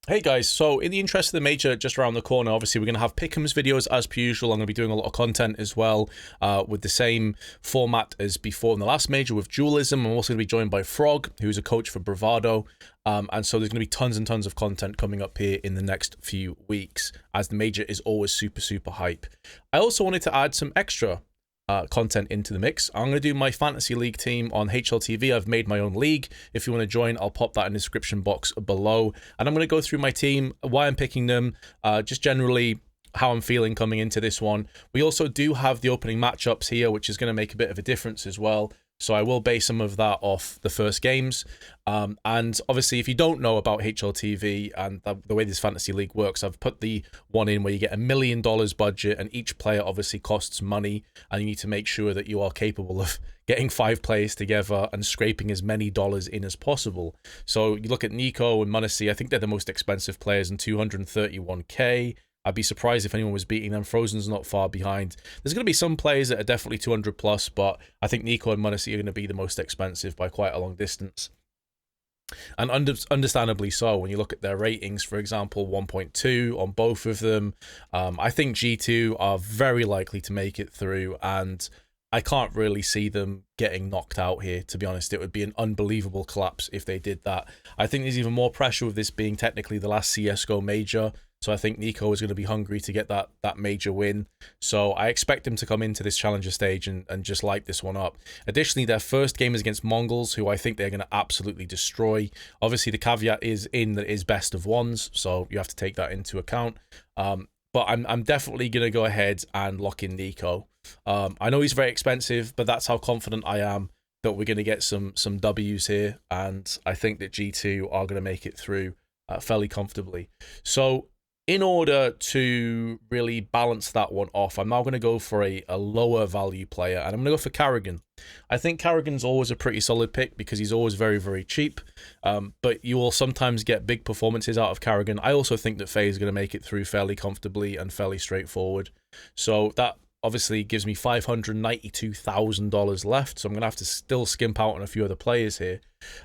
Hey guys, so in the interest of the major just around the corner, obviously we're going to have Pickem's videos as per usual. I'm going to be doing a lot of content as well with the same format as before in the last major with dualism. I'm also going to be joined by Frog, who's a coach for Bravado. And so there's going to be tons and tons of content coming up here in the next few weeks as the major is always super, super hype. I also wanted to add some extra content into the mix. I'm going to do my fantasy league team on HLTV. I've made my own league. If you want to join, I'll pop that in the description box below. And I'm going to go through my team, why I'm picking them, just generally how I'm feeling coming into this one. We also do have the opening matchups here, which is going to make a bit of a difference as well. So I will base some of that off the first games. And obviously, if you don't know about HLTV and the way this fantasy league works, I've put the one in where you get $1 million budget and each player obviously costs money. And you need to make sure that you are capable of getting 5 players together and scraping as many dollars in as possible. So you look at Nico and Munacy, I think they're the most expensive players in 231k. I'd be surprised if anyone was beating them. Frozen's not far behind. There's going to be some players that are definitely 200 plus, but I think Nico and Munacy are going to be the most expensive by quite a long distance. And understandably so, when you look at their ratings, for example, 1.2 on both of them. I think G2 are very likely to make it through, and I can't really see them getting knocked out here, to be honest. It would be an unbelievable collapse if they did that. I think there's even more pressure with this being technically the last CSGO major. So I think Nico is going to be hungry to get that major win. So I expect him to come into this challenger stage and just light this one up. Additionally, their first game is against Mongols, who I think they're going to absolutely destroy. Obviously, the caveat is in that it is best of ones, so you have to take that into account. But I'm definitely going to go ahead and lock in Nico. I know he's very expensive, but that's how confident I am that we're going to get some W's here. And I think that G2 are going to make it through fairly comfortably. So in order to really balance that one off, I'm now going to go for a lower value player, and I'm going to go for Carrigan. I think Carrigan's always a pretty solid pick because he's always very, very cheap, but you will sometimes get big performances out of Carrigan. I also think that FaZe is going to make it through fairly comfortably and fairly straightforward. So that obviously gives me $592,000 left, so I'm going to have to still skimp out on a few other players here.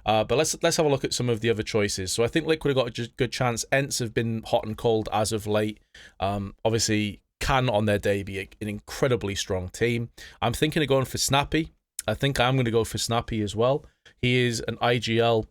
But let's have a look at some of the other choices. So I think Liquid have got a good chance. Ents have been hot and cold as of late. Obviously, can on their day be an incredibly strong team. I'm thinking of going for Snappy. I think I'm going to go for Snappy as well. He is an IGL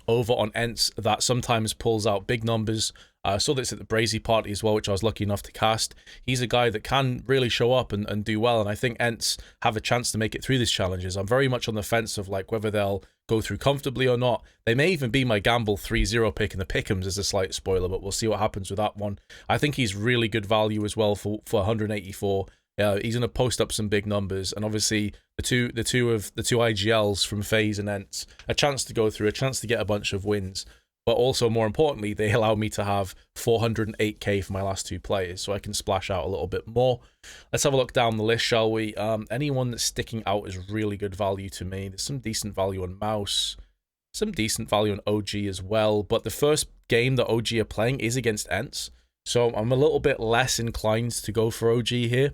over on Ents that sometimes pulls out big numbers. I saw this at the Brazy party as well, which I was lucky enough to cast. He's a guy that can really show up and do well, and I think Ents have a chance to make it through these challenges. I'm very much on the fence of like whether they'll go through comfortably or not. They may even be my gamble 3-0 pick in the Pickems as a slight spoiler, but we'll see what happens with that one. I think he's really good value as well for 184. He's going to post up some big numbers, and obviously the two IGLs from FaZe and Ents, a chance to go through, a chance to get a bunch of wins, but also more importantly, they allow me to have 408k for my last 2 players, so I can splash out a little bit more. Let's have a look down the list, shall we? Anyone that's sticking out is really good value to me. There's some decent value on Mouse, some decent value on OG as well, but the first game that OG are playing is against Ents, so I'm a little bit less inclined to go for OG here.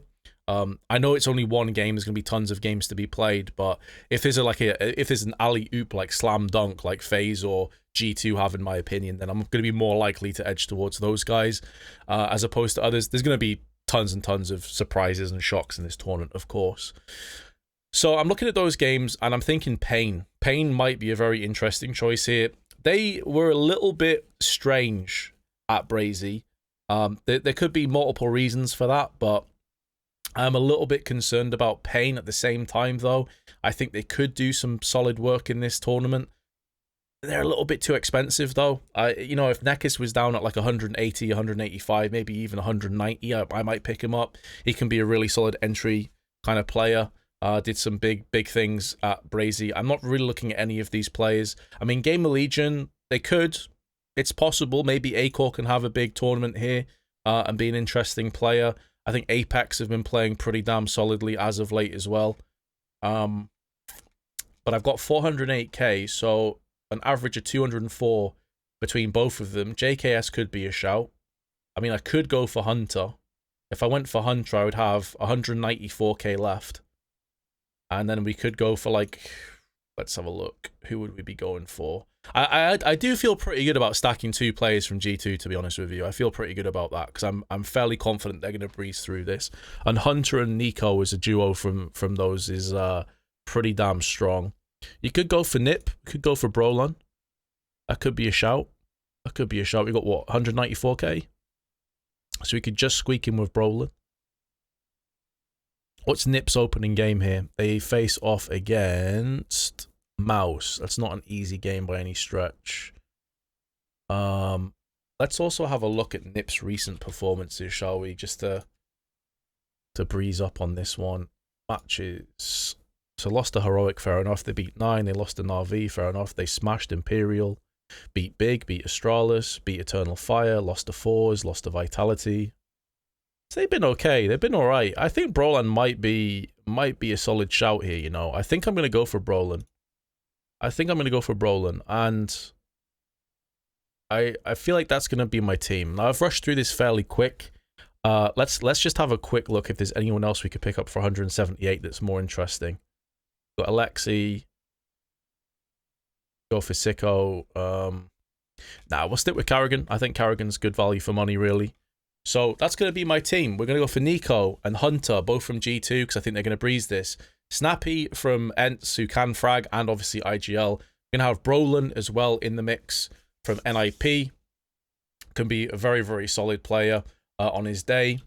I know it's only one game. There's going to be tons of games to be played, but if there's an alley-oop like slam dunk like FaZe or G2 have, in my opinion, then I'm going to be more likely to edge towards those guys as opposed to others. There's going to be tons and tons of surprises and shocks in this tournament, of course. So I'm looking at those games and I'm thinking Pain. Pain might be a very interesting choice here. They were a little bit strange at Brazy. There could be multiple reasons for that, but I'm a little bit concerned about Pain at the same time, though. I think they could do some solid work in this tournament. They're a little bit too expensive, though. If Nekis was down at like 180, 185, maybe even 190, I might pick him up. He can be a really solid entry kind of player. Did some big things at Brazy. I'm not really looking at any of these players. I mean, Game of Legion, they could. It's possible. Maybe Acor can have a big tournament here and be an interesting player. I think Apex have been playing pretty damn solidly as of late as well. But I've got 408k, so an average of 204 between both of them. JKS could be a shout. I mean, I could go for Hunter. If I went for Hunter, I would have 194k left. And then we could go for like Let's have a look. Who would we be going for? I do feel pretty good about stacking 2 players from G2, to be honest with you. I feel pretty good about that because I'm fairly confident they're going to breeze through this. And Hunter and Nico as a duo from those is pretty damn strong. You could go for Nip. You could go for Brolan. That could be a shout. That could be a shout. We got what, 194k? So we could just squeak in with Brolan. What's Nip's opening game here? They face off against Mouse. That's not an easy game by any stretch. Let's also have a look at Nip's recent performances, shall we? Just to breeze up on this one. Matches. So lost to Heroic, fair enough. They beat 9. They lost to Na'Vi, fair enough. They smashed Imperial. Beat Big, beat Astralis, beat Eternal Fire, lost to Fours, lost to Vitality. So they've been okay. They've been alright. I think Brolan might be a solid shout here, you know. I think I'm going to go for Brolan. And I feel like that's going to be my team. Now, I've rushed through this fairly quick. Let's just have a quick look if there's anyone else we could pick up for 178 that's more interesting. Got Alexi. Go for Sicko. Nah, we'll stick with Karrigan. I think Karrigan's good value for money, really. So that's going to be my team. We're going to go for Nico and Hunter, both from G2, because I think they're going to breeze this. Snappy from Ents, who can frag, and obviously IGL. We're going to have Brolan as well in the mix from NIP. Can be a very, very solid player on his day.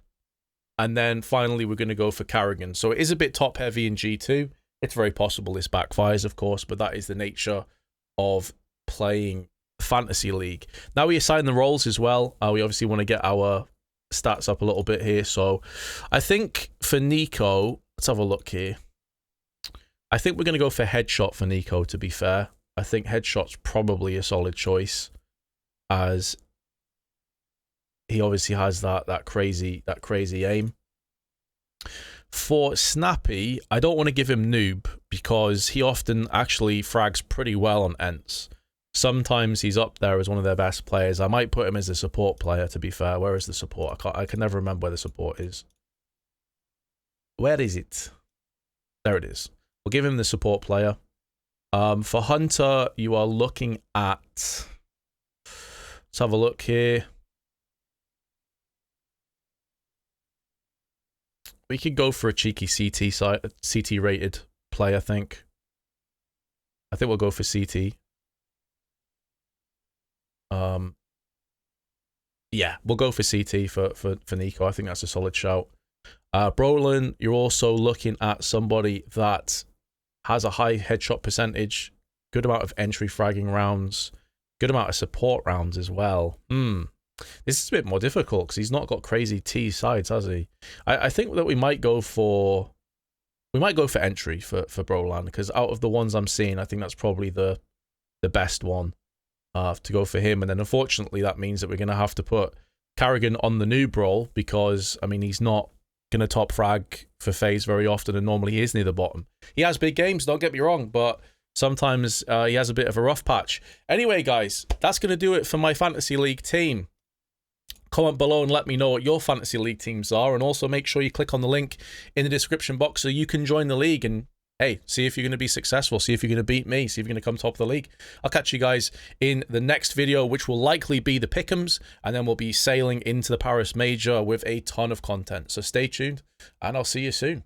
And then finally, we're going to go for Karrigan. So it is a bit top-heavy in G2. It's very possible this backfires, of course, but that is the nature of playing Fantasy League. Now we assign the roles as well. We obviously want to get our stats up a little bit here. So I think for Nico, let's have a look here. I think we're going to go for Headshot for Nico, to be fair. I think Headshot's probably a solid choice, as he obviously has that crazy aim. For Snappy, I don't want to give him Noob because he often actually frags pretty well on Ents. Sometimes he's up there as one of their best players. I might put him as a support player, to be fair. Where is the support? I can never remember where the support is. Where is it? There it is. We'll give him the support player. For Hunter, you are looking at... Let's have a look here. We could go for a cheeky CT rated play, I think. I think we'll go for CT. Yeah, we'll go for CT for Nico. I think that's a solid shout. Brolan, you're also looking at somebody that has a high headshot percentage, good amount of entry fragging rounds, good amount of support rounds as well. This is a bit more difficult because he's not got crazy T sides, has he? I think that we might go for entry for Brolan, because out of the ones I'm seeing, I think that's probably the best one. To go for him, and then unfortunately that means that we're going to have to put Karrigan on the noob role, because I mean he's not going to top frag for FaZe very often, and normally he is near the bottom. He has big games, don't get me wrong, but sometimes he has a bit of a rough patch. Anyway guys, that's going to do it for my Fantasy League team. Comment below and let me know what your Fantasy League teams are, and also make sure you click on the link in the description box so you can join the league and hey, see if you're going to be successful, see if you're going to beat me, see if you're going to come top of the league. I'll catch you guys in the next video, which will likely be the Pickems, and then we'll be sailing into the Paris Major with a ton of content. So stay tuned, and I'll see you soon.